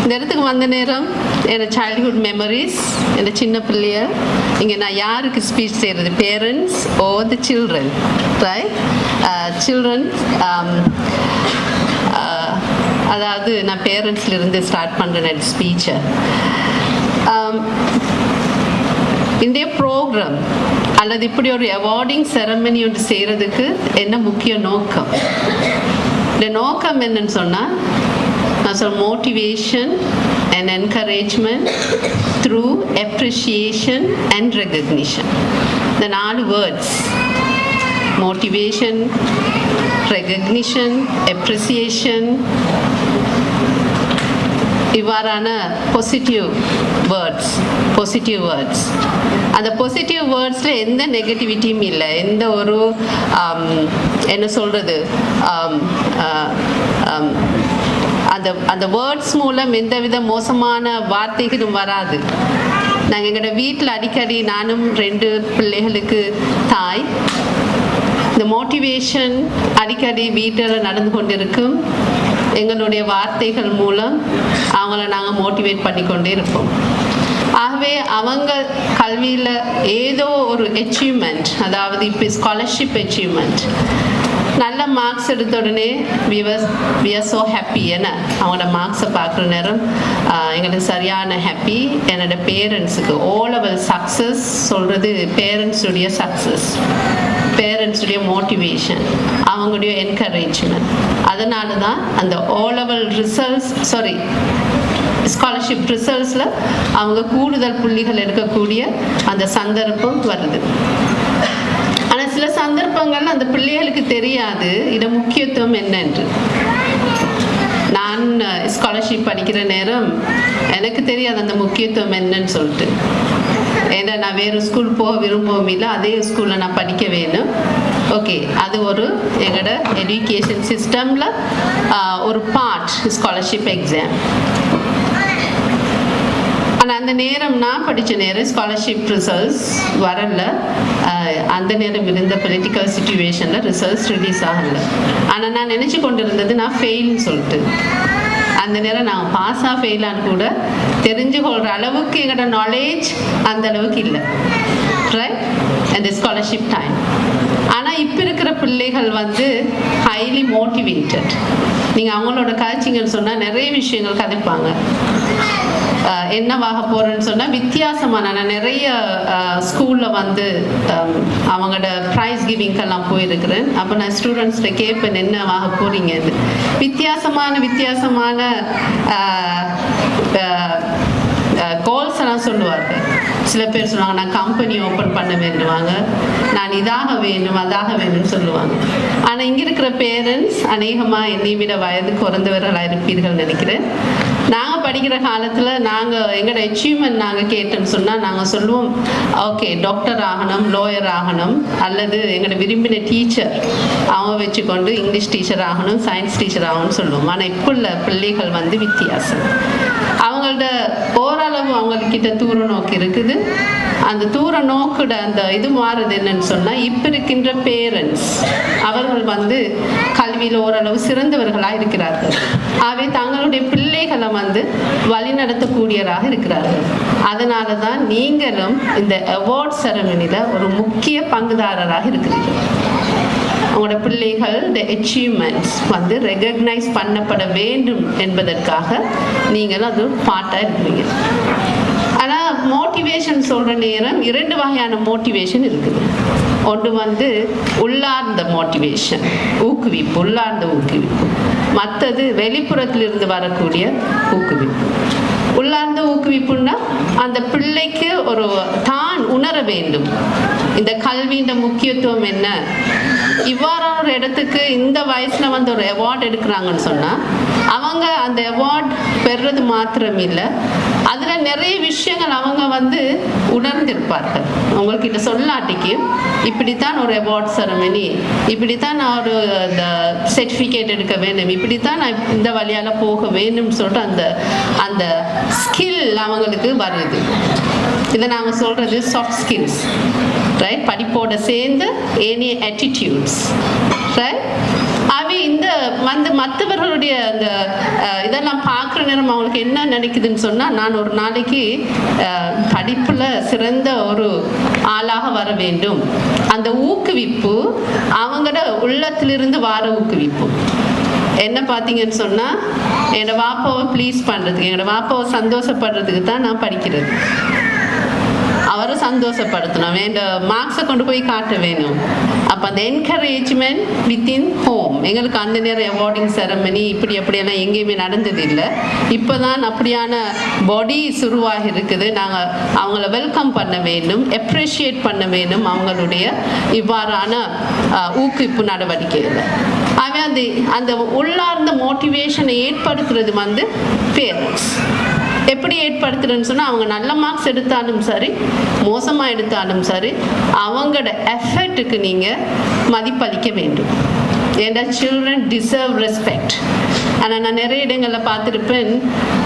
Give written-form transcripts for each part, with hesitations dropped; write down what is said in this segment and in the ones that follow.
இந்த இடத்துக்கு வந்த நேரம் என்னோட சைல்ட்ஹுட் மெமரிஸ், என்னோட சின்ன பிள்ளைய இங்கே நான் யாருக்கு ஸ்பீச் செய்கிறது, parents or the children, right? Children, அதாவது நான் பேரண்ட்ஸ்லேருந்து ஸ்டார்ட் பண்ணுறேன் ஸ்பீச்சை. இந்த ப்ரோக்ராம் அல்லது இப்படி ஒரு அவார்டிங் செரமனி ஒன்று செய்கிறதுக்கு என்ன முக்கிய நோக்கம்? இந்த நோக்கம் என்னன்னு சொன்னால், நான் சொல்ல motivation and encouragement through appreciation and recognition. இந்த 4 வேர்ட்ஸ், மோட்டிவேஷன், ரெகக்னிஷன், அப்ரிசியேஷன், இவ்வாறான பாசிட்டிவ் வேர்ட்ஸ். அந்த பாசிட்டிவ் வேர்ட்ஸில் எந்த நெகட்டிவிட்டியும் இல்லை, எந்த ஒரு என்ன சொல்கிறது, அந்த வேர்ட்ஸ் மூலம் எந்தவித மோசமான வார்த்தைகளும் வராது. நாங்கள் எங்களோட வீட்டில் அடிக்கடி, நானும் 2 பிள்ளைகளுக்கு தாய், இந்த மோட்டிவேஷன் அடிக்கடி வீட்டில் நடந்து கொண்டிருக்கும். எங்களுடைய வார்த்தைகள் மூலம் அவங்கள நாங்கள் மோட்டிவேட் பண்ணிக்கொண்டே இருப்போம். ஆகவே அவங்க கல்வியில் ஏதோ ஒரு அச்சீவ்மெண்ட், அதாவது இப்போ ஸ்காலர்ஷிப் அச்சீவ்மெண்ட், நல்ல மார்க்ஸ் எடுத்த உடனே we are so happy. ஏன்னா அவங்களோட மார்க்ஸை பார்க்குற நேரம் எங்களுக்கு சரியான ஹாப்பி. என்னோட பேரண்ட்ஸுக்கு ஓ-லெவல் சக்ஸஸ் சொல்கிறது பேரண்ட்ஸுடைய சக்ஸஸ், பேரண்ட்ஸுடைய மோட்டிவேஷன், அவங்களுடைய என்கரேஜ்மெண்ட். அதனால தான் அந்த ஓ-லெவல் ஸ்காலர்ஷிப் ரிசல்ட்ஸில் அவங்க கூடுதல் புள்ளிகள் எடுக்கக்கூடிய அந்த சந்தர்ப்பம் வருது. ஆனால் சில சந்தர்ப்பங்கள் அந்த பிள்ளைகளுக்கு தெரியாது இதை முக்கியத்துவம் என்னென்று. நான் ஸ்காலர்ஷிப் படிக்கிற நேரம் எனக்கு தெரியாது அந்த முக்கியத்துவம் என்னன்னு சொல்லிட்டு. ஏன்னா நான் வேறு ஸ்கூல் போக விரும்பவும் இல்லை, அதே ஸ்கூலில் நான் படிக்க வேணும். ஓகே, அது ஒரு எங்களோட எஜுகேஷன் சிஸ்டமில் ஒரு பார்ட் ஸ்காலர்ஷிப் எக்ஸாம். ஆனால் அந்த நேரம் நான் படித்த நேரம் ஸ்காலர்ஷிப் ரிசல்ட்ஸ் வரல. அந்த நேரம் இருந்த பொலிட்டிக்கல் சிச்சுவேஷனில் ரிசல்ட்ஸ் ரிலீஸ் ஆகலை. ஆனால் நான் நினச்சி கொண்டு இருந்தது நான் ஃபெயில்னு சொல்லிட்டு. அந்த நேரம் நான் பாஸாக ஃபெயிலான்னு கூட தெரிஞ்சு கொள்கிற அளவுக்கு எங்களோட நாலேஜ் அந்த அளவுக்கு இல்லை, ரைட்? அந்த ஸ்காலர்ஷிப் டைம். ஆனால் இப்போ இருக்கிற பிள்ளைகள் வந்து ஹைலி மோட்டிவேட்டட். நீங்கள் அவங்களோட கதைச்சிங்கன்னு சொன்னால் நிறைய விஷயங்கள் கதைப்பாங்க. என்னவாக போகிறேன்னு சொன்னால் வித்தியாசமான, நான் நிறைய ஸ்கூலில் வந்து அவங்களோட ப்ரைஸ் கிவிங்கெல்லாம் போயிருக்கிறேன். அப்போ நான் ஸ்டூடெண்ட்ஸ்கிட்ட கேட்பேன் என்னவாக போகிறீங்கன்னு. வித்தியாசமான கோல்ஸ் எல்லாம் சொல்லுவார்கள். சில பேர் சொல்லுவாங்க நான் கம்பெனி ஓப்பன் பண்ண வேண்டுவாங்க, நான் இதாக வேணும் அதாக வேணும்னு சொல்லுவாங்க. ஆனால் இங்கே இருக்கிற பேரண்ட்ஸ் அநேகமாக என்னை விட வயது குறைந்தவர்களாக இருப்பீர்கள் நினைக்கிறேன். நாங்கள் படிக்கிற காலத்தில் எங்களோட அச்சீவ்மெண்ட் நாங்கள் கேட்டோன்னு சொன்னால் நாங்கள் சொல்லுவோம், ஓகே டாக்டர் ஆகணும், லோயர் ஆகணும், அல்லது எங்களோட விரும்பின டீச்சர் அவங்க வச்சுக்கொண்டு இங்கிலீஷ் டீச்சர் ஆகணும், சயின்ஸ் டீச்சர் ஆகணும்னு சொல்லுவோம். ஆனால் இப்போ உள்ள பிள்ளைகள் வந்து வித்தியாசம். அவங்களோட ஓரளவு அவங்கக்கிட்ட தூர நோக்கு இருக்குது. அந்த தூர நோக்குட அந்த இது மாறுது என்னன்னு சொன்னால், இப்போ இருக்கின்ற பேரண்ட்ஸ் அவர்கள் வந்து கல்வியில் ஓரளவு சிறந்தவர்களாக இருக்கிறார்கள். ஆகவே தங்களுடைய பிள்ளைகளை வந்து வழிநடத்தக்கூடியவராக இருக்கிறார்கள். அதனால தான் நீங்களும் இந்த அவார்ட் செரமனியில் ஒரு முக்கிய பங்குதாரராக இருக்கிறீர்கள். உங்களோட பிள்ளைகள் அச்சீவ்மெண்ட்ஸ் வந்து ரெகக்னைஸ் பண்ணப்பட வேண்டும் என்பதற்காக நீங்களும் அது பார்ட்டாக இருக்கிறீங்க. ஆனால் மோட்டிவேஷன் சொல்கிற நேரம் 2 வகையான மோட்டிவேஷன் இருக்குது. ஒன்று வந்து உள்ளார்ந்த மோட்டிவேஷன், ஊக்குவிப்பு, உள்ளார்ந்த ஊக்குவிப்பு. மற்றது வெளிப்புறத்திலிருந்து வரக்கூடிய ஊக்குவிப்பு. உள்ளார்ந்த ஊக்குவிப்புன்னா அந்த பிள்ளைக்கு ஒரு தான் உணர வேண்டும் இந்த கல்வியின் முக்கியத்துவம் என்ன. இவ்வாறான ஒரு இடத்துக்கு இந்த வயசுல வந்து ஒரு அவார்டு எடுக்கிறாங்கன்னு சொன்னா அவங்க அந்த அவார்ட் பெறுறது மாத்திரம் இல்லை, அதுல நிறைய விஷயங்கள் அவங்க வந்து உணர்ந்திருப்பார்கள். உங்கள்கிட்ட சொல்லாட்டிக்கு இப்படித்தான் ஒரு அவார்ட் செரமனி, இப்படித்தான் நான் ஒரு இந்த சர்டிஃபிகேட் எடுக்க வேண்டும், இப்படித்தான் நான் இந்த வழியால போக வேணும்னு சொல்லிட்டு அந்த அந்த ஸ்கில் அவங்களுக்கு வருது. இதை நாங்கள் சொல்றது சாஃப்ட் ஸ்கில்ஸ், ரைட்? படிப்போட சேர்ந்து ஏனைய ஆட்டிடியூட்ஸ், ரைட்? அவை இந்த வந்து மற்றவர்களுடைய அந்த இதெல்லாம் பார்க்குற நேரம் அவங்களுக்கு என்ன நினைக்குதுன்னு சொன்னால், நான் ஒரு நாளைக்கு படிப்பில் சிறந்த ஒரு ஆளாக வர வேண்டும். அந்த ஊக்குவிப்பு அவங்களோட உள்ளத்திலிருந்து வார ஊக்குவிப்பு. என்ன பார்த்தீங்கன்னு சொன்னால், என்னோட வாப்பாவை ப்ளீஸ் பண்ணுறதுக்கு, என்னோட வாப்பாவை சந்தோஷப்படுறதுக்கு தான் நான் படிக்கிறது. அவரை சந்தோஷப்படுத்தணும், வேண்ட மார்க்ஸை கொண்டு போய் காட்ட வேணும். அப்போ அந்த என்கரேஜ்மெண்ட் வித்தின் ஹோம். எங்களுக்கு அந்த நேரம் அவார்டிங் செரமனி இப்படி அப்படியெல்லாம் எங்கேயுமே நடந்தது இல்லை. இப்போ தான் அப்படியான பாடிஸ் உருவாகி இருக்குது. நாங்கள் அவங்கள வெல்கம் பண்ண வேண்டும், அப்ரிஷியேட் பண்ண வேண்டும் அவங்களுடைய இவ்வாறான ஊக்குவிப்பு நடவடிக்கைகள். ஆகவே அந்த உள்ளார்ந்த மோட்டிவேஷனை ஏற்படுத்துறது வந்து பேரண்ட்ஸ். எப்படி ஏற்படுத்துறதுன்னு சொன்னால், அவங்க நல்ல மார்க்ஸ் எடுத்தாலும் சரி, மோசமாக எடுத்தாலும் சரி, அவங்களோட எஃபர்ட்டுக்கு நீங்கள் மதிப்பளிக்க வேண்டும். ஏன்னா சில்ட்ரன் டிசர்வ் ரெஸ்பெக்ட். ஆனால் நான் நிறைய இடங்களில் பார்த்துருப்பேன்,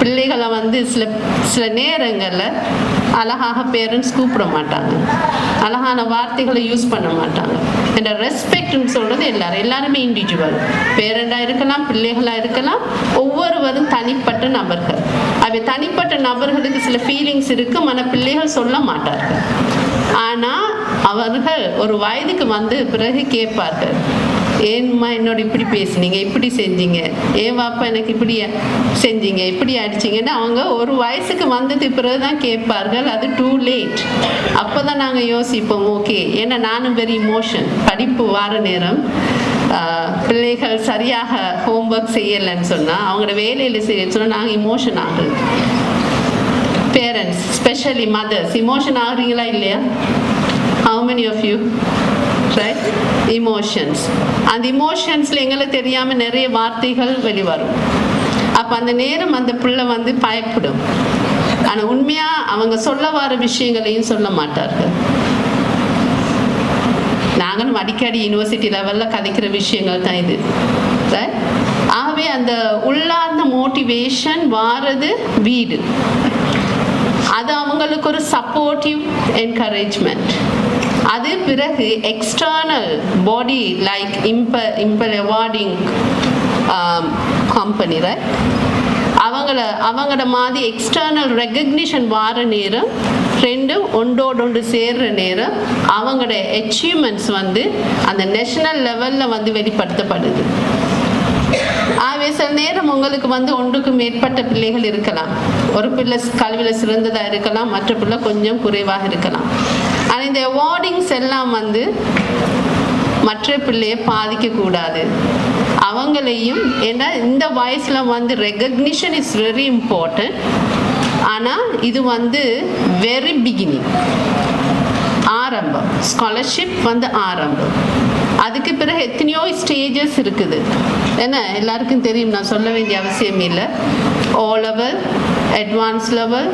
பிள்ளைகளை வந்து சில நேரங்களில் அழகாக பேரண்ட்ஸ் கூப்பிட மாட்டாங்க, அழகான வார்த்தைகளை யூஸ் பண்ண மாட்டாங்க. இந்த ரெஸ்பெக்ட்னு சொல்கிறது எல்லாருமே இண்டிவிஜுவல். பேரண்டாக இருக்கலாம், பிள்ளைகளாக இருக்கலாம், ஒவ்வொருவரும் தனிப்பட்ட நபர்கள். அவை தனிப்பட்ட நபர்களுக்கு சில ஃபீலிங்ஸ் இருக்குது, மன பிள்ளைகள் சொல்ல மாட்டார்கள். ஆனால் அவர்கள் ஒரு வயதுக்கு வந்து பிறகு கேட்பார்கள், ஏன்மா என்னோட இப்படி பேசுனீங்க, இப்படி செஞ்சீங்க, ஏன் வாப்பா எனக்கு இப்படி செஞ்சீங்க, இப்படி அடிச்சிங்கன்னு அவங்க ஒரு வயசுக்கு வந்தது பிறகு தான் கேட்பார்கள். அது டூ லேட். அப்போ தான் நாங்கள் யோசிப்போம், ஓகே, ஏன்னா நானும் வெரி இமோஷன். படிப்பு வார நேரம் பிள்ளைகள் சரியாக ஹோம்ஒர்க் செய்யலைன்னு சொன்னால், அவங்களோட வேலையில் செய்ய சொன்னால் நாங்கள் இமோஷன் ஆகுது. பேரண்ட்ஸ், ஸ்பெஷலி மதர்ஸ், இமோஷன் ஆகுறீங்களா இல்லையா? How many of you? Right? Emotions. அந்த இமோஷன்ஸில் எங்களுக்கு தெரியாமல் நிறைய வார்த்தைகள் வெளிவரும். அப்போ அந்த நேரம் அந்த பிள்ளை வந்து பயப்படும். ஆனால் உண்மையாக அவங்க சொல்ல வர விஷயங்களையும் சொல்ல மாட்டார்கள். நாங்களும் அடிக்கடி யூனிவர்சிட்டி லெவலில் கதைக்கிற விஷயங்கள் தான் இது. ஆகவே அந்த உள்ளார்ந்த மோட்டிவேஷன் வாரது வீடு. அது அவங்களுக்கு ஒரு சப்போர்ட்டிவ் என்கரேஜ்மெண்ட். அது பிறகு எக்ஸ்டர்னல் பாடி லைக் இம்பல் அவார்டிங் கம்பெனி, ரைட்? அவங்களோட மாதிரி எக்ஸ்டர்னல் ரெகக்னிஷன் வார நேரம், ரெண்டும் ஒன்றோடு சேர்ற நேரம் அவங்களோட அச்சீவ்மெண்ட்ஸ் வந்து அந்த நேஷனல் லெவலில் வந்து வெளிப்படுத்தப்படுது. ஆகவே சில நேரம் உங்களுக்கு வந்து ஒன்றுக்கு மேற்பட்ட பிள்ளைகள் இருக்கலாம். ஒரு பிள்ளை கல்வியில் சிறந்ததாக இருக்கலாம், மற்ற பிள்ளை கொஞ்சம் குறைவாக இருக்கலாம். ஆனால் இந்த அவார்டிங்ஸ் எல்லாம் வந்து மற்ற பிள்ளையை பாதிக்கக்கூடாது, அவங்களையும். ஏன்னா இந்த வயசில் வந்து ரெகக்னிஷன் இஸ் வெரி இம்பார்ட்டன்ட். ஆனால் இது வந்து வெரி பிகினிங், ஆரம்பம். ஸ்காலர்ஷிப் வந்து ஆரம்பம். அதுக்கு பிறகு எத்தனையோ ஸ்டேஜஸ் இருக்குது. ஏன்னா எல்லாருக்கும் தெரியும், நான் சொல்ல வேண்டிய அவசியம் இல்லை. O level, advance level,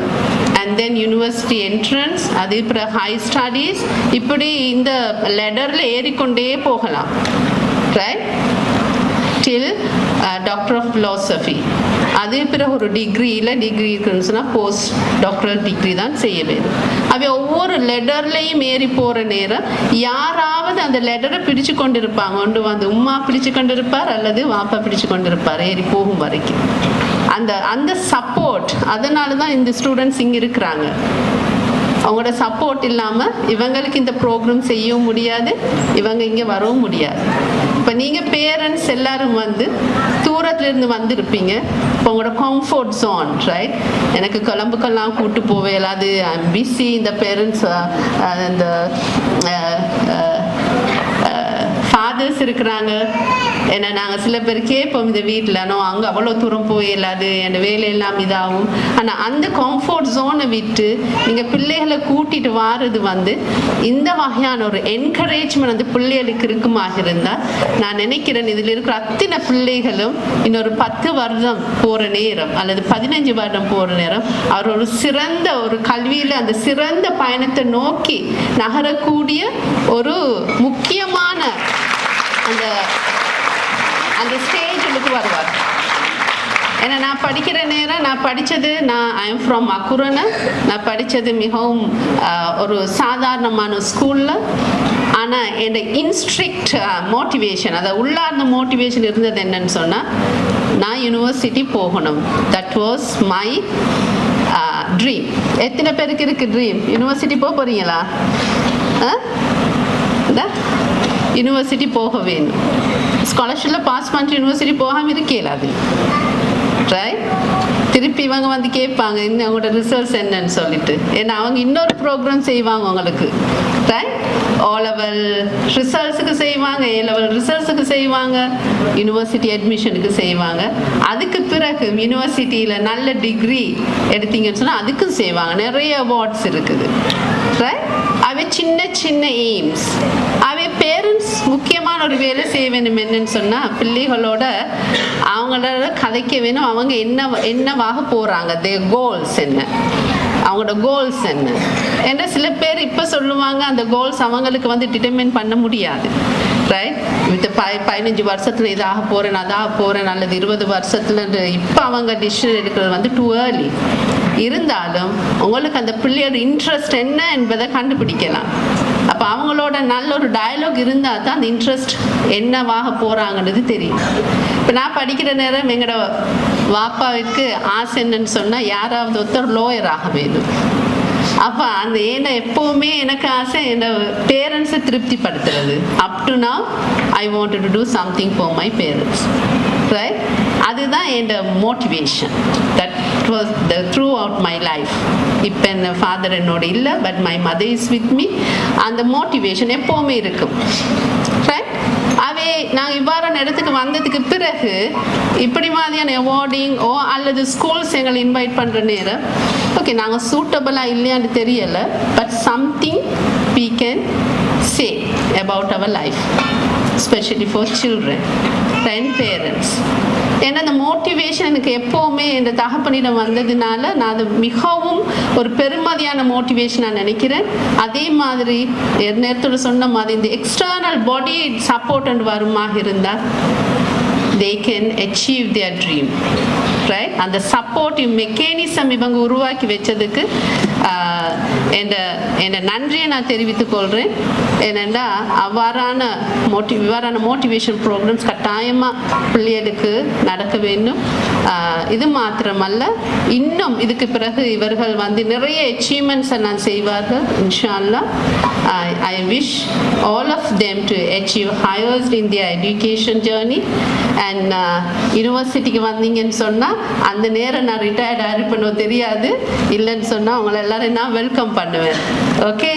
and then university entrance, அது பிறகு ஹை ஸ்டடீஸ், இப்படி இந்த லெடரில் ஏறிக்கொண்டே போகலாம், right? Till doctor of philosophy. அதே பிறகு ஒரு டிகிரி இருக்குன்னு சொன்னால் போஸ்ட் டாக்டரல் டிகிரி தான் செய்ய வேண்டும். அவை ஒவ்வொரு லெட்டர்லையும் ஏறி போகிற நேரம் யாராவது அந்த லெட்டரை பிடிச்சு கொண்டு இருப்பாங்க. ஒன்று வந்து உம்மா பிடிச்சு கொண்டு இருப்பார், அல்லது வாப்பா பிடிச்சு கொண்டு இருப்பார் ஏறி போகும் வரைக்கும். அந்த சப்போர்ட், அதனால தான் இந்த ஸ்டூடெண்ட்ஸ் இங்கே இருக்கிறாங்க. அவங்களோட சப்போர்ட் இல்லாமல் இவங்களுக்கு இந்த ப்ரோக்ராம் செய்யவும் முடியாது, இவங்க இங்கே வரவும் முடியாது. இப்போ நீங்கள் பேரண்ட்ஸ் எல்லாரும் வந்து தூரத்துலேருந்து வந்திருப்பீங்க. இப்போ உங்களோட கம்ஃபர்ட் ஜோன், ரைட்? எனக்கு கொழம்புக்கெல்லாம் கூட்டு போவேல, அது ஐம் பிஸி. இந்த பேரண்ட்ஸ் இந்த ஃபாதர்ஸ் இருக்கிறாங்க. ஏன்னா நாங்கள் சில பேர் கேட்போம் இந்த வீட்டில், அங்கே அவ்வளோ தூரம் போயிடலாது, என் வேலையெல்லாம் இதாகும். ஆனால் அந்த கம்ஃபர்ட் ஜோனை விட்டு நீங்கள் பிள்ளைகளை கூட்டிகிட்டு வாரது வந்து இந்த வகையான ஒரு என்கரேஜ்மெண்ட் அந்த பிள்ளைகளுக்கு இருக்குமாக இருந்தால், நான் நினைக்கிறேன் இதில் இருக்கிற அத்தனை பிள்ளைகளும் இன்னொரு 10 வருடம் போகிற நேரம் அல்லது 15 வருடம் போகிற நேரம் அவர் ஒரு சிறந்த ஒரு கல்வியில் அந்த சிறந்த பயணத்தை நோக்கி நகரக்கூடிய ஒரு முக்கியமான அந்த ஸ்டேஜுக்கு வருவார். ஏன்னா நான் படிக்கிற நேரம் ஐ எம் ஃப்ரம் அக்குரனை. நான் படித்தது மிகவும் ஒரு சாதாரணமான ஸ்கூலில். ஆனால் என்னோட இன்ஸ்ட்ரிக்ட் மோட்டிவேஷன், அதை உள்ளார்ந்த மோட்டிவேஷன் இருந்தது என்னன்னு சொன்னால், நான் யூனிவர்சிட்டி போகணும். That was my dream. எத்தனை பேருக்கு இருக்குது ட்ரீம்? யூனிவர்சிட்டி போகிறீங்களா? யூனிவர்சிட்டி போக வேணும். ஸ்காலர்ஷிப்பில் பாஸ் பண்ணிட்டு யூனிவர்சிட்டி போகாமல் இருக்கலாது. ரைட்? திருப்பி இவங்க வந்து கேட்பாங்க இன்னும் அவங்களோட ரிசல்ட்ஸ் என்னன்னு சொல்லிட்டு. ஏன்னா அவங்க இன்னொரு ப்ரோக்ராம் செய்வாங்க உங்களுக்கு. ரைட்? O-level ரிசல்ட்ஸுக்கு செய்வாங்க, A-level ரிசல்ட்ஸுக்கு செய்வாங்க, யூனிவர்சிட்டி அட்மிஷனுக்கு செய்வாங்க. அதுக்கு பிறகு யூனிவர்சிட்டியில் நல்ல டிகிரி எடுத்தீங்கன்னு சொன்னால் அதுக்கும் செய்வாங்க. நிறைய அவார்ட்ஸ் இருக்குது. ரைட்? அவை சின்ன சின்ன எய்ம்ஸ். அவை பேரண்ட்ஸ் முக்கியமான ஒரு வேலை செய்ய வேணும். என்னன்னு சொன்னால், பிள்ளைகளோட அவங்களோட கதைக்க வேணும். அவங்க என்னவாக போகிறாங்க, தேர் கோல்ஸ் என்ன, அவங்களோட கோல்ஸ் என்ன. ஏன்னா சில பேர் இப்போ சொல்லுவாங்க அந்த கோல்ஸ் அவங்களுக்கு வந்து டிட்டர்மைன் பண்ண முடியாது. ரைட்? வித் 15 வருஷத்தில் இதாக போகிறேன் அதாக போகிறேன் அல்லது 20 வருஷத்துல இப்போ அவங்க டிசிஷன் எடுக்கிறது வந்து டூ ஏர்லி. இருந்தாலும் உங்களுக்கு அந்த பிள்ளையோட இன்ட்ரெஸ்ட் என்ன என்பதை கண்டுபிடிக்கலாம். அப்போ அவங்களோட நல்ல ஒரு டயலாக் இருந்தால் தான் அந்த இன்ட்ரெஸ்ட் என்னவாக போகிறாங்கன்றது தெரியும். இப்போ நான் படிக்கிற நேரம் எங்களோட வாப்பாவுக்கு ஆசை என்னன்னு சொன்னால், யாராவது ஒருத்தர் லோயர் ஆக வேணும். அப்போ அந்த எப்போவுமே எனக்கு ஆசை என்னோட பேரண்ட்ஸை திருப்திப்படுத்துறது. Up to now I wanted to do something for my parents. Right? அதுதான் என்னோட motivation. That was the throughout my life. இப்போ என் ஃபாதர் என்னோட இல்லை, but my mother is with me. அந்த மோட்டிவேஷன் எப்போவுமே இருக்கும். ரைட்? அவே நாங்கள் இவ்வாறான இடத்துக்கு வந்ததுக்கு பிறகு இப்படி மாதிரியான அவார்டிங் அல்லது ஸ்கூல்ஸ் எங்களை இன்வைட் பண்ணுற நேரம், ஓகே நாங்கள் சூட்டபிளாக இல்லையான்னு தெரியலை, but something we can say about our life, especially for children and parents. ஏன்னா அந்த மோட்டிவேஷன் எனக்கு எப்போவுமே இந்த தகப்பனிடம் வந்ததுனால நான் அது மிகவும் ஒரு பெருமதியான மோட்டிவேஷன் நான் நினைக்கிறேன். அதே மாதிரி நேரத்தோட சொன்ன மாதிரி இந்த எக்ஸ்டர்னல் பாடி சப்போர்ட் அண்ட் வருமாக இருந்தால் they can achieve their dream. Right? அந்த சப்போர்ட்டிவ் மெக்கானிசம் இவங்க உருவாக்கி வச்சதுக்கு என் நன்றியை நான் தெரிவித்துக் கொள்கிறேன். ஏனென்றா இவ்வாறான மோட்டிவேஷன் ப்ரோக்ராம்ஸ் கட்டாயமாக பிள்ளைகளுக்கு நடக்க வேண்டும். இது மாத்திரமல்ல, இன்னும் இதுக்கு பிறகு இவர்கள் வந்து நிறைய அச்சீவ்மெண்ட்ஸை நான் செய்வார்கள் இன்ஷா அல்லாஹ். I wish all of them to achieve highest in their education journey. And யூனிவர்சிட்டிக்கு வந்தீங்கன்னு சொன்னால் அந்த நேரம் நான் ரிட்டையர்ட் ஆயிருப்பேனோ தெரியாது. இல்லைன்னு சொன்னால் அவங்கள எல்லாரும் நான் வெல்கம் பண்ணுவேன். ஓகே.